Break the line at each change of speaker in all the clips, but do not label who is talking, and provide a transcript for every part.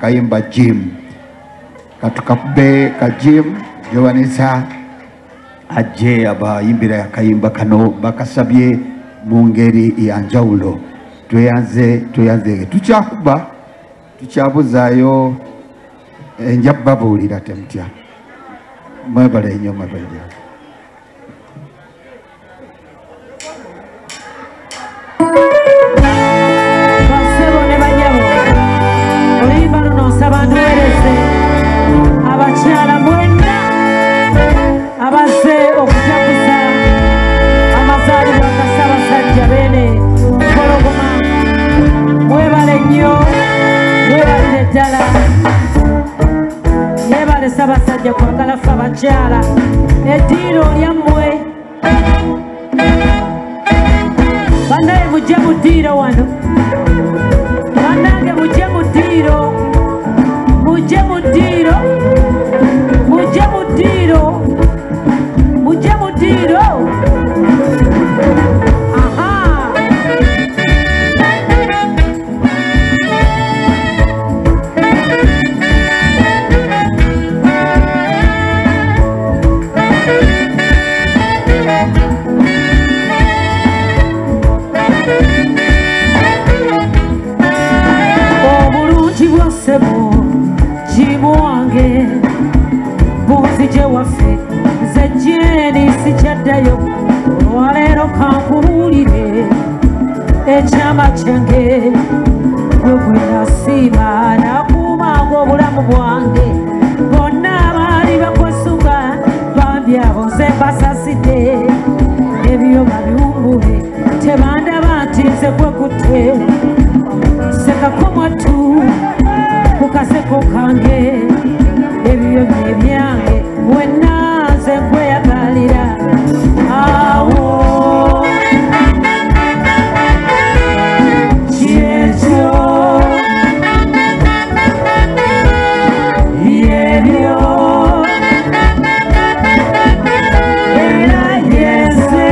kayimba Jim katukabbe ka Jim Joanisa ajje abayimbira akayimba kano bakasabye mu ngeri ya njawulo tuyanze tukyabuzaayo enjababuulira temutya mwebale nnyo mwebale.
Abakyala mwenna abaze okujaguza amazaalibwa ga Ssaabasajja Beene Mpologoma mwebale nnyo mwebalire ddala yeebale Ssaabasajja kwagala ffe abakyala eddiiro lyammwe bannaye mujje mu ddiiro wano bannange mujje mu ddiiro mujje mu ddiiro mujje mu ddiiro mujje mu ddiiro obulungi bwose bwo Jimuwange bunzije waffe nze Jeeni sikyaddayo olwaleero kankubuulire ekyama kyange gwe gwe nasiima nakuumanga obulamu bwange bonna abaali bakwesunga bambi abo nze mbasasidde ebyo babiwumbule tebandaba nti nze gwekutte sekako mwattu kukaseko kange ebyo bye byange wenna nze nkweyagalira awo kyekyo yebyo era yeze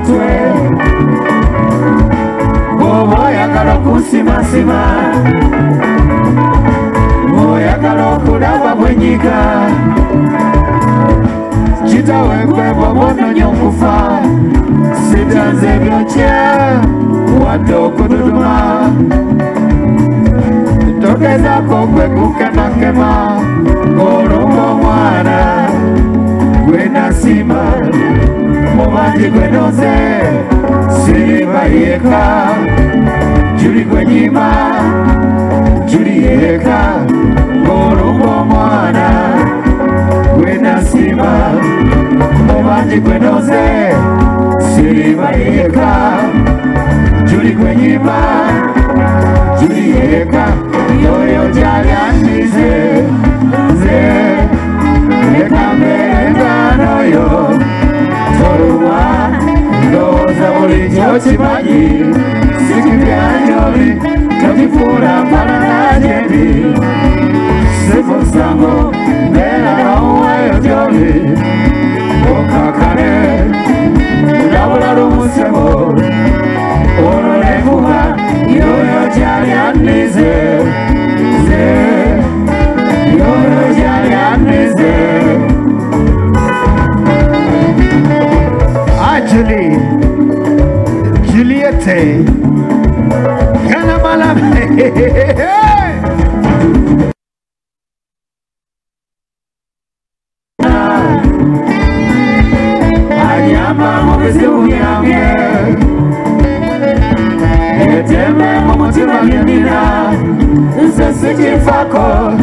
mutwe bw'oba oyagala okusimasima oyagala okulaba bwenyiga kitawe gwe bw'oba onoonya okufa sitanze byokya wadde okududuma togezaako gwe kukemakema olumba omwana gwe nasima mubanji gwe noze siriba yeka juli gwe nyima juli yeka olumba omwana gwe nasima mubanji gwe noze siriba yeka juli gwe nyima juli yeka yoyo jali andize nze ekambengano yo toluma ndowooza bulijjo kimanyi sikibyanyobi tokifuula mpalana gyendi sifusango mbeera n'owayo gyoli okakale ndabula lumusebo olwo nenkuba yoyo jali andize yoyo jali andize Julie, Juliette, Kana Malame. Anyama mubizuyange, eteme mumutima yenina, nsesichifako,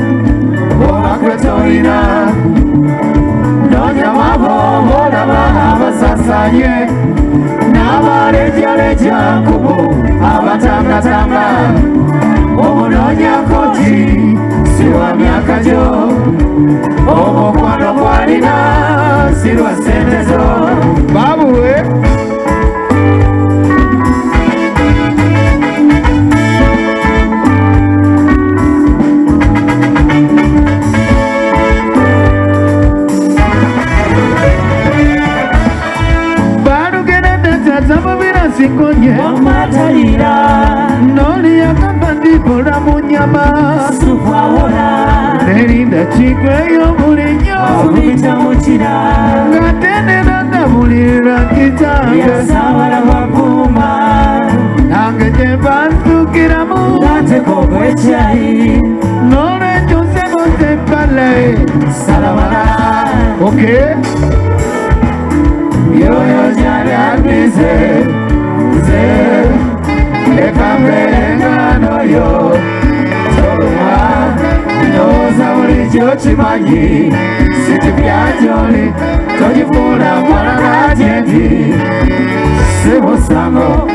omakwetoina. Nonya mabo olaba abasasanye n'abaleja kubo abatangatanga omunonya koti siwa myaka gyo omukwano gwalina sirwa sente zo babuwe Sikonye Wamatalira Noli yakabandi pora munyama Sufawola Nerinda chikwe yo mulinyo Fubita muchira Ngatene nanda mulira kitanga Yasawala wapuma Nange jebantu kiramu Ngate kogwe chai Nore jose mote pale Salamala Okay Yoyo jari admise ekambengano yo toluma ndoza bulijjo kimanyi siti byajoli togifuula mpalana gyendi sibusango